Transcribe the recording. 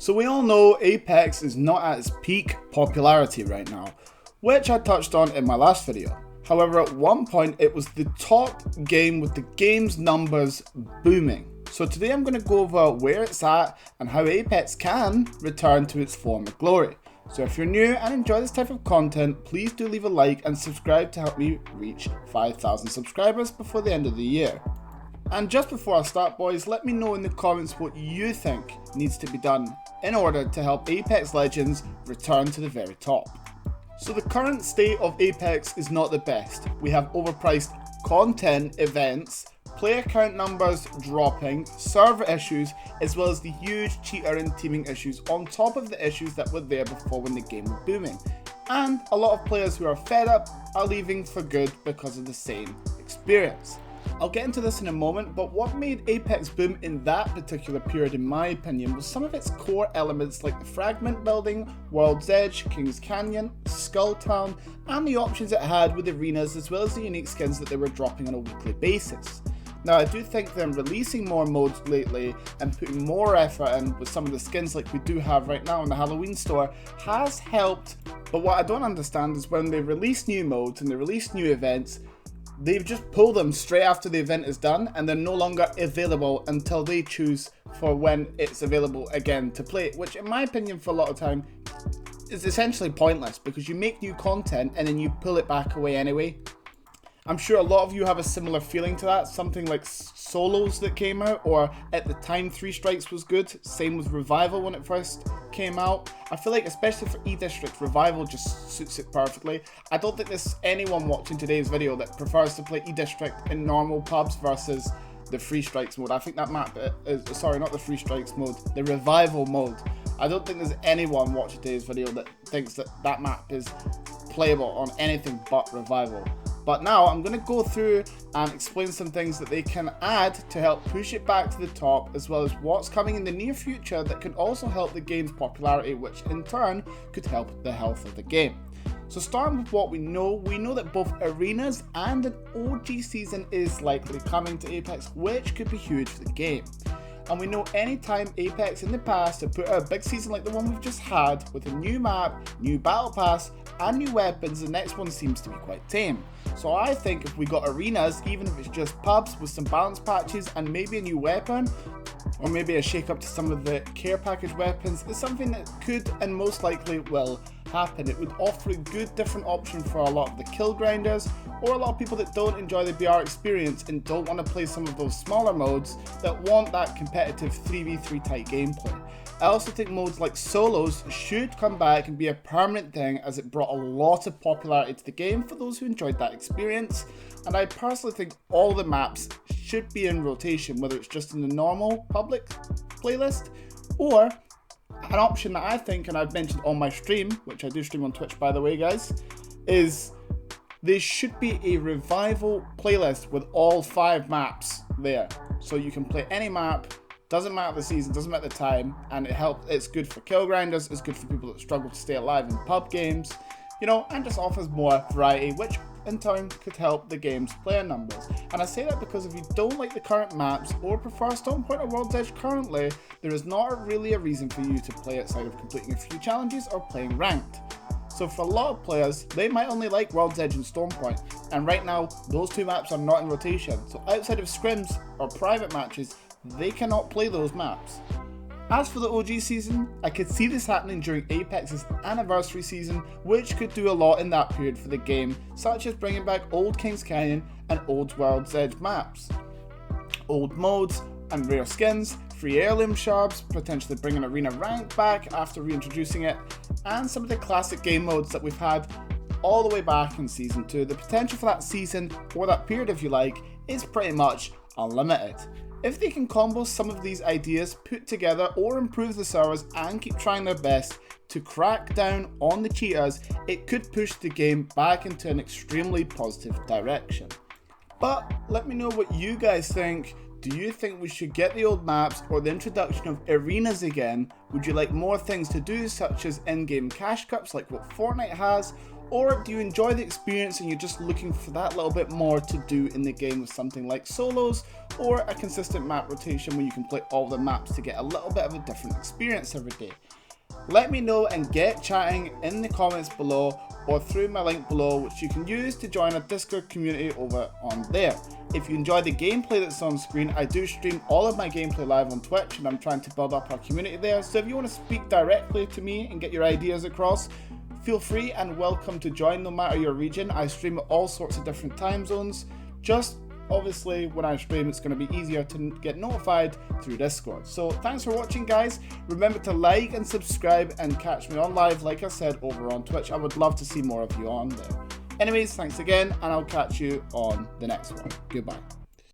So we all know Apex is not at its peak popularity right now, which I touched on in my last video. However, at one point it was the top game with the game's numbers booming. So today I'm going to go over where it's at and how Apex can return to its former glory. So if you're new and enjoy this type of content, please do leave a like and subscribe to help me reach 5,000 subscribers before the end of the year. And just before I start, boys, let me know in the comments what you think needs to be done in order to help Apex Legends return to the very top. So the current state of Apex is not the best. We have overpriced content, events, player count numbers dropping, server issues, as well as the huge cheater and teaming issues on top of the issues that were there before when the game was booming. And a lot of players who are fed up are leaving for good because of the same experience. I'll get into this in a moment, but what made Apex boom in that particular period, in my opinion, was some of its core elements like the fragment building, World's Edge, Kings Canyon, Skull Town, and the options it had with arenas, as well as the unique skins that they were dropping on a weekly basis. Now, I do think them releasing more modes lately and putting more effort in with some of the skins like we do have right now in the Halloween store has helped, but what I don't understand is when they release new modes and they release new events, they've just pulled them straight after the event is done and they're no longer available until they choose for when it's available again to play, which in my opinion for a lot of time is essentially pointless because you make new content and then you pull it back away anyway. I'm sure a lot of you have a similar feeling to that, something like Solos that came out, or at the time 3 Strikes was good, same with Revival when it first came out. I feel like especially for E-District, Revival just suits it perfectly. I don't think there's anyone watching today's video that prefers to play E-District in normal pubs versus the 3 Strikes mode. I think that map is, sorry, not the 3 Strikes mode, the Revival mode. I don't think there's anyone watching today's video that thinks that that map is playable on anything but Revival. But now I'm going to go through and explain some things that they can add to help push it back to the top, as well as what's coming in the near future that could also help the game's popularity, which in turn could help the health of the game. So starting with what we know that both arenas and an OG season is likely coming to Apex, which could be huge for the game. And we know anytime Apex in the past have put out a big season like the one we've just had, with a new map, new battle pass, and new weapons, the next one seems to be quite tame. So I think if we got arenas, even if it's just pubs with some balance patches and maybe a new weapon, or maybe a shake up to some of the care package weapons, is something that could and most likely will happen. It would offer a good different option for a lot of the kill grinders, or a lot of people that don't enjoy the BR experience and don't want to play some of those smaller modes that want that competitive 3v3 type gameplay. I also think modes like Solos should come back and be a permanent thing, as it brought a lot of popularity to the game for those who enjoyed that experience. And I personally think all the maps should be in rotation, whether it's just in the normal public playlist or an option that I think, and I've mentioned on my stream, which I do stream on Twitch by the way guys, is there should be a Revival playlist with all 5 maps there. So you can play any map, doesn't matter the season, doesn't matter the time, and it's good for kill grinders, it's good for people that struggle to stay alive in pub games, you know, and just offers more variety, which in turn could help the game's player numbers. And I say that because if you don't like the current maps or prefer Stone Point or World's Edge currently, there is not really a reason for you to play outside of completing a few challenges or playing ranked. So for a lot of players, they might only like World's Edge and Stone Point, and right now those 2 maps are not in rotation, so outside of scrims or private matches, they cannot play those maps. As for the OG season, I could see this happening during Apex's anniversary season, which could do a lot in that period for the game, such as bringing back old Kings Canyon and old World's Edge maps, old modes and rare skins, free heirloom shards, potentially bringing arena rank back after reintroducing it, and some of the classic game modes that we've had all the way back in season 2. The potential for that season, or that period if you like, is pretty much unlimited. If they can combo some of these ideas, put together or improve the servers and keep trying their best to crack down on the cheaters, it could push the game back into an extremely positive direction. But let me know what you guys think. Do you think we should get the old maps or the introduction of arenas again? Would you like more things to do, such as in-game cash cups like what Fortnite has? Or do you enjoy the experience and you're just looking for that little bit more to do in the game with something like solos, or a consistent map rotation where you can play all the maps to get a little bit of a different experience every day? Let me know and get chatting in the comments below or through my link below, which you can use to join a Discord community over on there. If you enjoy the gameplay that's on screen, I do stream all of my gameplay live on Twitch and I'm trying to build up our community there. So if you want to speak directly to me and get your ideas across, feel free and welcome to join no matter your region. I stream at all sorts of different time zones. Just obviously when I stream, it's going to be easier to get notified through Discord. So thanks for watching, guys. Remember to like and subscribe and catch me on live, like I said, over on Twitch. I would love to see more of you on there. Anyways, thanks again, and I'll catch you on the next one. Goodbye.